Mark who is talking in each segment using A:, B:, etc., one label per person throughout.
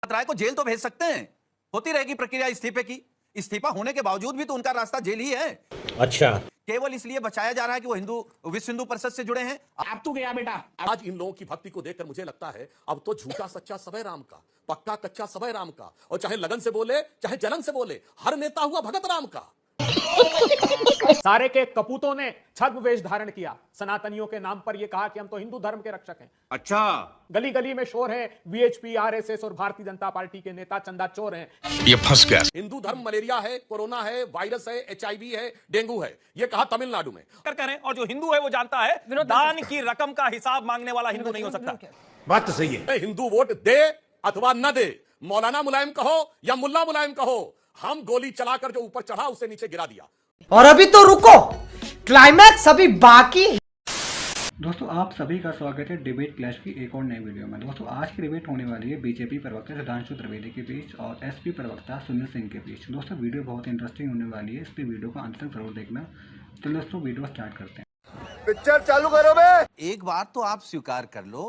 A: राय को जेल तो भेज सकते हैं, होती रहेगी प्रक्रिया इस्तीफे की। इस्तीफा होने के बावजूद भी तो उनका रास्ता जेल ही है।
B: अच्छा,
A: केवल इसलिए बचाया जा रहा है कि वो विश्व हिंदू परिषद से जुड़े हैं।
C: अब तू गया बेटा। आज इन लोगों की भक्ति को देखकर मुझे लगता है अब तो झूठा सच्चा सबे राम का, पक्का कच्चा सबे राम का, और चाहे लगन से बोले चाहे जलन से बोले, हर नेता हुआ भगत राम का।
D: सारे के कपूतों ने छद्म वेश धारण किया, सनातनियों के नाम पर यह कहा कि हम तो हिंदू धर्म के रक्षक हैं।
A: अच्छा,
D: गली गली में शोर है, वीएचपी, आरएसएस और भारतीय जनता पार्टी के नेता चंदा चोर हैं।
E: ये फंस गया।
C: हिंदू धर्म मलेरिया है, कोरोना है, वायरस है, एचआईवी है, डेंगू है, ये कहा तमिलनाडु में।
A: करें, और जो हिंदू है वो जानता है दान की रकम का हिसाब मांगने वाला हिंदू नहीं हो सकता।
E: बात तो सही है।
C: हिंदू वोट दे अथवा न दे, मौलाना मुलायम कहो या मुल्ला मुलायम कहो, हम गोली चलाकर जो ऊपर चढ़ा उसे नीचे गिरा दिया।
F: और अभी तो रुको, क्लाइमैक्स अभी बाकी है।
G: दोस्तों आप सभी का स्वागत है डिबेट क्लैश की एक और नई वीडियो में। दोस्तों आज की डिबेट होने वाली है बीजेपी प्रवक्ता सुधांशु त्रिवेदी के बीच और एसपी प्रवक्ता सुनील सिंह के बीच। दोस्तों वीडियो बहुत इंटरेस्टिंग होने वाली है, इसलिए वीडियो को अंत तक जरूर देखना। चलो दोस्तों वीडियो स्टार्ट करते हैं।
H: पिक्चर चालू करो बे।
A: एक बात तो आप स्वीकार कर लो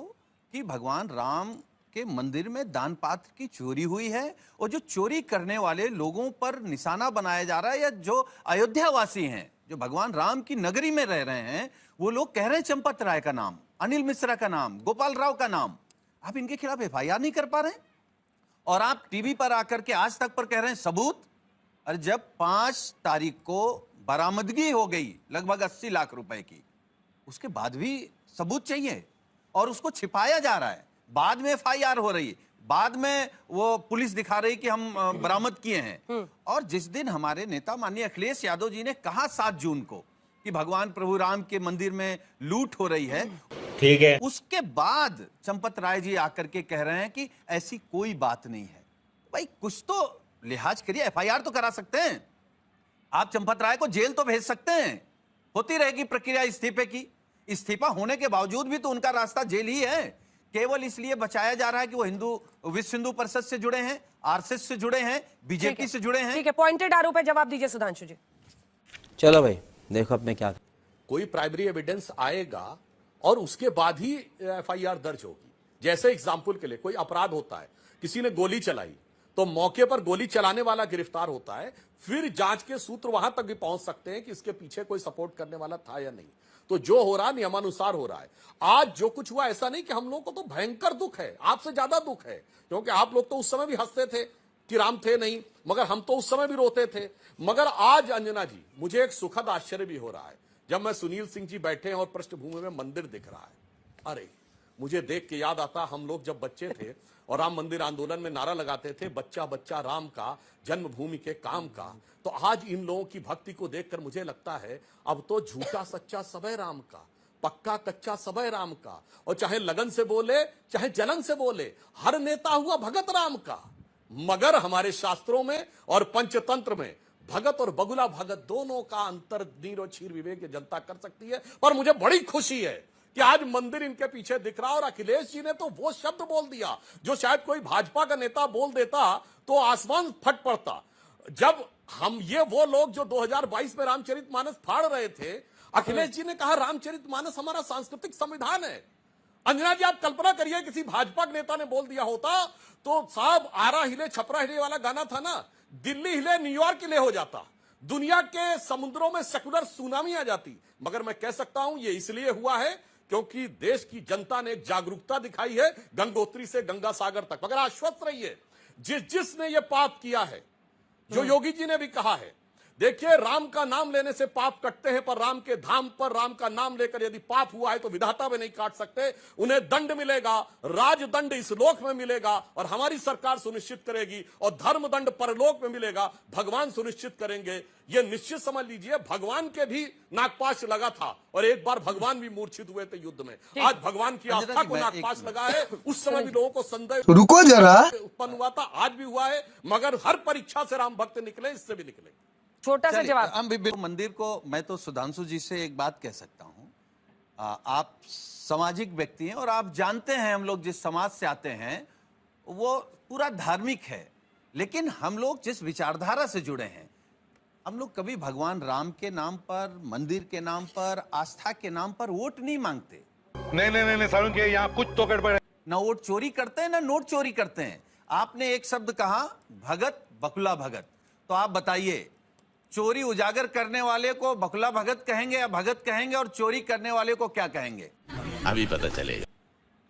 A: कि भगवान राम के मंदिर में दान पात्र की चोरी हुई है, और जो चोरी करने वाले लोगों पर निशाना बनाया जा रहा है, या जो अयोध्या वासी हैं, जो भगवान राम की नगरी में रह रहे हैं, वो लोग कह रहे हैं चंपत राय का नाम, अनिल मिश्रा का नाम, गोपाल राव का नाम। आप इनके खिलाफ एफआईआर नहीं कर पा रहे हैं, और आप टीवी पर आकर के आज तक पर कह रहे हैं सबूत। अरे जब 5 तारीख को बरामदगी हो गई लगभग 80 लाख रुपए की, उसके बाद भी सबूत चाहिए, और उसको छिपाया जा रहा है। बाद में एफआईआर हो रही है, बाद में वो पुलिस दिखा रही कि हम बरामद किए हैं। और जिस दिन हमारे नेता माननीय अखिलेश यादव जी ने कहा 7 जून को कि भगवान प्रभु राम के मंदिर में लूट हो रही है,
B: ठीक है,
A: उसके बाद चंपत राय जी आकर के कह रहे हैं कि ऐसी कोई बात नहीं है। भाई कुछ तो लिहाज करिए, एफआईआर तो करा सकते हैं। आप चंपत राय को जेल तो भेज सकते हैं, होती रहेगी प्रक्रिया इस्तीफे की। इस्तीफा होने के बावजूद भी तो उनका रास्ता जेल ही है। केवल इसलिए बचाया जा रहा है कि वो विश्व हिंदू परिषद से जुड़े हैं, आरएसएस से जुड़े हैं, बीजेपी से जुड़े हैं।
I: ठीक है, पॉइंटेड आरोप पे जवाब दीजिए सुधांशु जी।
J: चलो भाई देखो अब मैं क्या।
C: कोई प्राइमरी एविडेंस आएगा और उसके बाद ही एफआईआर दर्ज होगी। जैसे एग्जाम्पल के लिए कोई अपराध होता है, किसी ने गोली चलाई तो मौके पर गोली चलाने वाला गिरफ्तार होता है, फिर जांच के सूत्र वहां तक भी पहुंच सकते हैं कि इसके पीछे कोई सपोर्ट करने वाला था या नहीं। तो जो हो रहा नियमानुसार हो रहा है। आज जो कुछ हुआ, ऐसा नहीं कि हम लोग को तो भयंकर दुख है, आपसे ज्यादा दुख है, क्योंकि आप लोग तो उस समय भी हंसते थे कि राम थे नहीं, मगर हम तो उस समय भी रोते थे। मगर आज अंजना जी, मुझे एक सुखद आश्चर्य भी हो रहा है जब मैं सुनील सिंह जी बैठे हैं और पृष्ठभूमि में मंदिर दिख रहा है। अरे मुझे देख के याद आता, हम लोग जब बच्चे थे और राम मंदिर आंदोलन में नारा लगाते थे, बच्चा बच्चा राम का, जन्मभूमि के काम का। तो आज इन लोगों की भक्ति को देखकर मुझे लगता है अब तो झूठा सच्चा सबे राम का, पक्का कच्चा सबे राम का, और चाहे लगन से बोले चाहे जलन से बोले, हर नेता हुआ भगत राम का। मगर हमारे शास्त्रों में और पंचतंत्र में भगत और बगुला भगत दोनों का अंतर नीर और क्षीर विवेक जनता कर सकती है। पर मुझे बड़ी खुशी है कि आज मंदिर इनके पीछे दिख रहा, और अखिलेश जी ने तो वो शब्द बोल दिया जो शायद कोई भाजपा का नेता बोल देता तो आसमान फट पड़ता। जब हम ये वो लोग जो 2022 में रामचरितमानस फाड़ रहे थे, अखिलेश जी ने कहा रामचरितमानस हमारा सांस्कृतिक संविधान है। अंजना जी आप कल्पना करिए किसी भाजपा के नेता ने बोल दिया होता तो साहब आरा हिले छपरा हिले वाला गाना था ना, दिल्ली हिले न्यूयॉर्क हिले हो जाता, दुनिया के समुद्रों में सेकुलर सुनामी आ जाती। मगर मैं कह सकता हूं ये इसलिए हुआ है क्योंकि देश की जनता ने एक जागरूकता दिखाई है गंगोत्री से गंगा सागर तक। मगर आश्वस्त रहिए, जिसने ये पाप किया है, जो योगी जी ने भी कहा है, देखिए राम का नाम लेने से पाप कटते हैं, पर राम के धाम पर राम का नाम लेकर यदि पाप हुआ है तो विधाता भी नहीं काट सकते। उन्हें दंड मिलेगा, राजदंड इस लोक में मिलेगा, और हमारी सरकार सुनिश्चित करेगी, और धर्म दंड परलोक में मिलेगा, भगवान सुनिश्चित करेंगे। ये निश्चित समझ लीजिए, भगवान के भी नागपाश लगा था और एक बार भगवान भी मूर्छित हुए थे युद्ध में। आज भगवान की आस्था को नागपाश लगा है, उस समय भी लोगों को संदेह
H: रुको जरा
C: उत्पन्न हुआ था, आज भी हुआ है। मगर हर परीक्षा से राम भक्त निकले, इससे भी निकले।
I: छोटा सा जवाब।
A: हम भी मंदिर को, मैं तो सुधांशु जी से एक बात कह सकता हूं, आप सामाजिक व्यक्ति हैं और आप जानते हैं हम लोग जिस समाज से आते हैं वो पूरा धार्मिक है, लेकिन हम लोग जिस विचारधारा से जुड़े हैं, हम लोग कभी भगवान राम के नाम पर, मंदिर के नाम पर, आस्था के नाम पर वोट नहीं मांगते।
E: नहीं सारुण के यहाँ कुछ तो गड़बड़ है।
A: ना वोट चोरी करते हैं ना नोट चोरी करते हैं। आपने एक शब्द कहा, भगत बकुला भगत। तो आप बताइए, चोरी उजागर करने वाले को बकुला भगत कहेंगे या भगत कहेंगे, और चोरी करने वाले को क्या कहेंगे?
E: अभी पता चलेगा।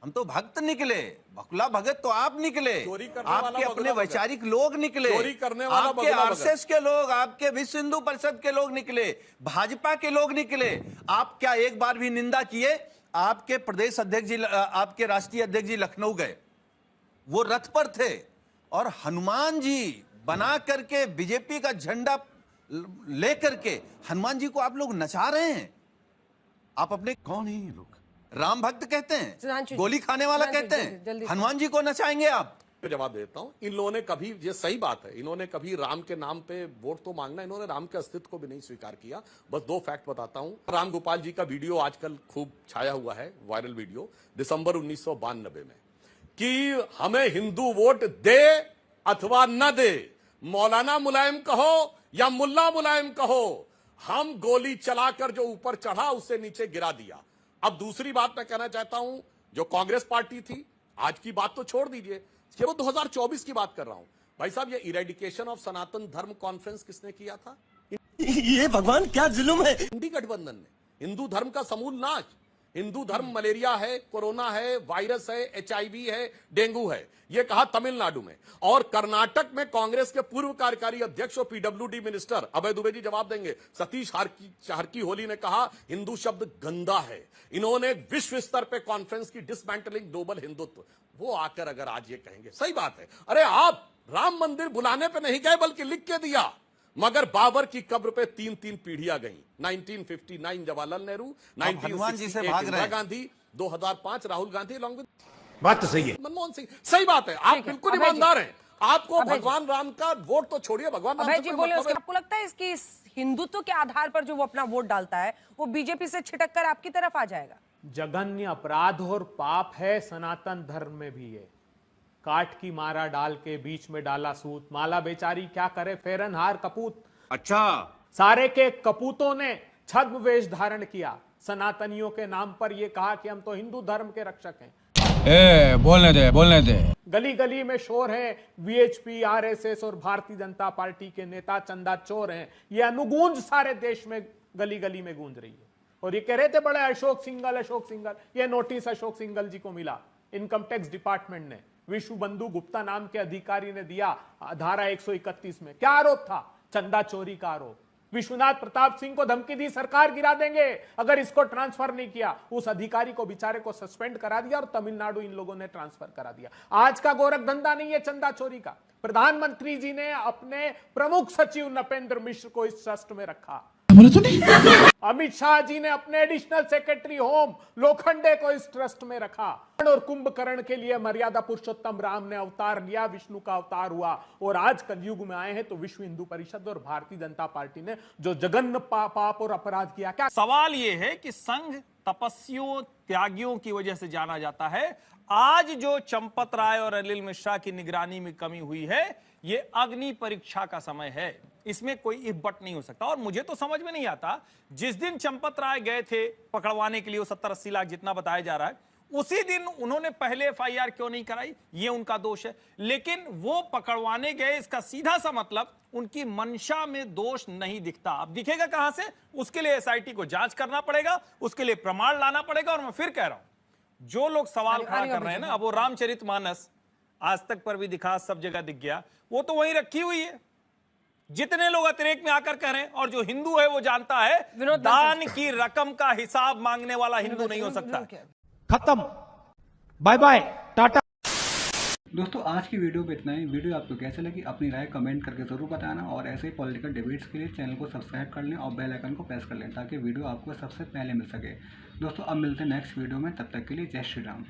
A: हम तो भक्त निकले, बकुला भगत तो आप निकले,
C: चोरी करने वाला
A: आपके अपने
C: बकुला भगत।
A: वैचारिक लोग निकले,
C: चोरी करने वाला
A: आपके
C: बकुला भगत।
A: आरएसएस के लोग, आपके विश्व हिंदू परिषद के लोग निकले, भाजपा के लोग निकले। आप क्या एक बार भी निंदा किए? आपके प्रदेश अध्यक्ष जी, आपके राष्ट्रीय अध्यक्ष जी लखनऊ गए, वो रथ पर थे और हनुमान जी बना करके बीजेपी का झंडा लेकर के हनुमान जी को आप लोग नचा रहे हैं। आप अपने
E: कौन है ये लोग?
A: राम भक्त कहते
I: सुधांशु
A: हैं,
I: जी,
A: गोली खाने वाला
I: सुधांशु
A: कहते
I: जी, जल्दी
A: हैं,
I: से।
A: हनुमान जी को नचाएंगे आप?
C: मैं जवाब देता हूं। इन लोगों ने कभी, ये सही बात है, इन्होंने कभी राम के नाम पे वोट तो मांगना, इन्होंने राम के अस्तित्व को भी नहीं स्वीकार किया। बस दो फैक्ट बताता हूं। राम गोपाल जी का वीडियो आजकल खूब छाया हुआ है, वायरल वीडियो, दिसंबर 1992 में, कि हमें हिंदू वोट दे अथवा न दे, मौलाना मुलायम कहो या मुल्ला मुलायम कहो, हम गोली चलाकर जो ऊपर चढ़ा उसे नीचे गिरा दिया। अब दूसरी बात मैं कहना चाहता हूं, जो कांग्रेस पार्टी थी, आज की बात तो छोड़ दीजिए, केवल 2024 की बात कर रहा हूं। भाई साहब, ये इरेडिकेशन ऑफ सनातन धर्म कॉन्फ्रेंस किसने किया था?
J: ये भगवान क्या जुल्म है।
C: इंडी गठबंधन ने। हिंदू धर्म का समूल नाश। हिंदू धर्म मलेरिया है, कोरोना है, वायरस है, एचआईवी है, डेंगू है, यह कहा तमिलनाडु में। और कर्नाटक में कांग्रेस के पूर्व कार्यकारी अध्यक्ष और पीडब्ल्यूडी मिनिस्टर अभय दुबे जी जवाब देंगे, सतीश हरकी होली ने कहा हिंदू शब्द गंदा है। इन्होंने विश्व स्तर पे कॉन्फ्रेंस की, डिसमेंटलिंग ग्लोबल हिंदुत्व, वो आकर अगर आज ये कहेंगे, सही बात है। अरे आप राम मंदिर बुलाने पे नहीं गए, बल्कि लिख के दिया, मगर बाबर की कब्र पे 3-3 पीढ़ियां गई। 1959 जवाहरलाल नेहरू,
A: हनुमान जी से
C: 1968
A: भाग रहे
C: इंदिरा
A: हैं।
C: गांधी, 2005 राहुल गांधी, अलॉन्ग विद
E: बात तो सही है।
C: मनमोहन सिंह। सही बात है, आप
I: ठीक है,
C: बिल्कुल
I: अभय जी।
C: ईमानदार हैं। आपको
I: अभय जी।
C: भगवान राम का वोट तो छोड़िए, भगवान राम
I: अभय
C: से
I: जी
C: कोई
I: बोले,
C: मतलब
I: उसके
C: है।
I: आपको लगता है इसकी इस हिंदुत्व के आधार पर जो वो अपना वोट डालता है, वो बीजेपी से छिटक कर आपकी तरफ आ जाएगा?
D: जघन्य अपराध और पाप है सनातन धर्म में भी ये। काट की मारा डाल के बीच में डाला सूत, माला बेचारी क्या करे फेरन हार कपूत।
E: अच्छा,
D: सारे के कपूतों ने छद्म वेश धारण किया, सनातनियों के नाम पर ये कहा कि हम तो हिंदू धर्म के रक्षक हैं।
E: बोलने दे।
D: गली गली में शोर है, वीएचपी, आरएसएस और भारतीय जनता पार्टी के नेता चंदा चोर हैं। ये अनुगूंज सारे देश में गली गली में गूंज रही है। और ये कह रहे थे बड़े अशोक सिंघल, ये नोटिस अशोक सिंघल जी को मिला इनकम टैक्स डिपार्टमेंट ने, विश्व बंधु गुप्ता नाम के अधिकारी ने दिया धारा 131 में। क्या आरोप था? चंदा चोरी का आरोप। विश्वनाथ प्रताप सिंह को धमकी दी, सरकार गिरा देंगे अगर इसको ट्रांसफर नहीं किया। उस अधिकारी को बेचारे को सस्पेंड करा दिया और तमिलनाडु इन लोगों ने ट्रांसफर करा दिया। आज का गोरख धंधा नहीं है चंदा चोरी का। प्रधानमंत्री जी ने अपने प्रमुख सचिव नपेंद्र मिश्र को इस ट्रस्ट में रखा। अमित शाह जी ने अपने एडिशनल सेक्रेटरी होम लोखंडे को इस ट्रस्ट में रखा। और कुंभकर्ण के लिए मर्यादा पुरुषोत्तम राम ने अवतार लिया, विष्णु का अवतार हुआ, और आज कलयुग में आए हैं तो विश्व हिंदू परिषद और भारतीय जनता पार्टी ने जो जघन्य पाप और अपराध किया। क्या
B: सवाल यह है कि संघ तपस्वियों, त्यागियों की वजह से जाना जाता है। आज जो चंपत राय और अनिल मिश्रा की निगरानी में कमी हुई है, ये अग्नि परीक्षा का समय है, इसमें कोई इफ बट नहीं हो सकता। और मुझे तो समझ में नहीं आता, जिस दिन चंपत राय गए थे पकड़वाने के लिए, वो 70-80 लाख जितना बताया जा रहा है, उसी दिन उन्होंने पहले एफआईआर क्यों नहीं कराई? ये उनका दोष है। लेकिन वो पकड़वाने गए, इसका सीधा सा मतलब उनकी मंशा में दोष नहीं दिखता। अब दिखेगा कहां से? उसके लिए एसआईटी को जांच करना पड़ेगा, उसके लिए प्रमाण लाना पड़ेगा। और मैं फिर कह रहा हूं, जो लोग सवाल खड़ा कर रहे हैं ना, अब वो रामचरितमानस आज तक पर भी दिखा, सब जगह दिख गया, वो तो वहीं रखी हुई है। जितने लोग अतिरेक में आकर कह रहे हैं, और जो हिंदू है वो जानता है दान की रकम का हिसाब मांगने वाला हिंदू नहीं हो सकता।
F: खत्म, बाय बाय, टाटा।
G: दोस्तों आज की वीडियो में इतना ही। वीडियो आपको कैसे लगी अपनी राय कमेंट करके ज़रूर बताना, और ऐसे ही पॉलिटिकल डिबेट्स के लिए चैनल को सब्सक्राइब कर लें और बेल आइकन को प्रेस कर लें ताकि वीडियो आपको सबसे पहले मिल सके। दोस्तों अब मिलते हैं नेक्स्ट वीडियो में, तब तक के लिए जय श्री राम।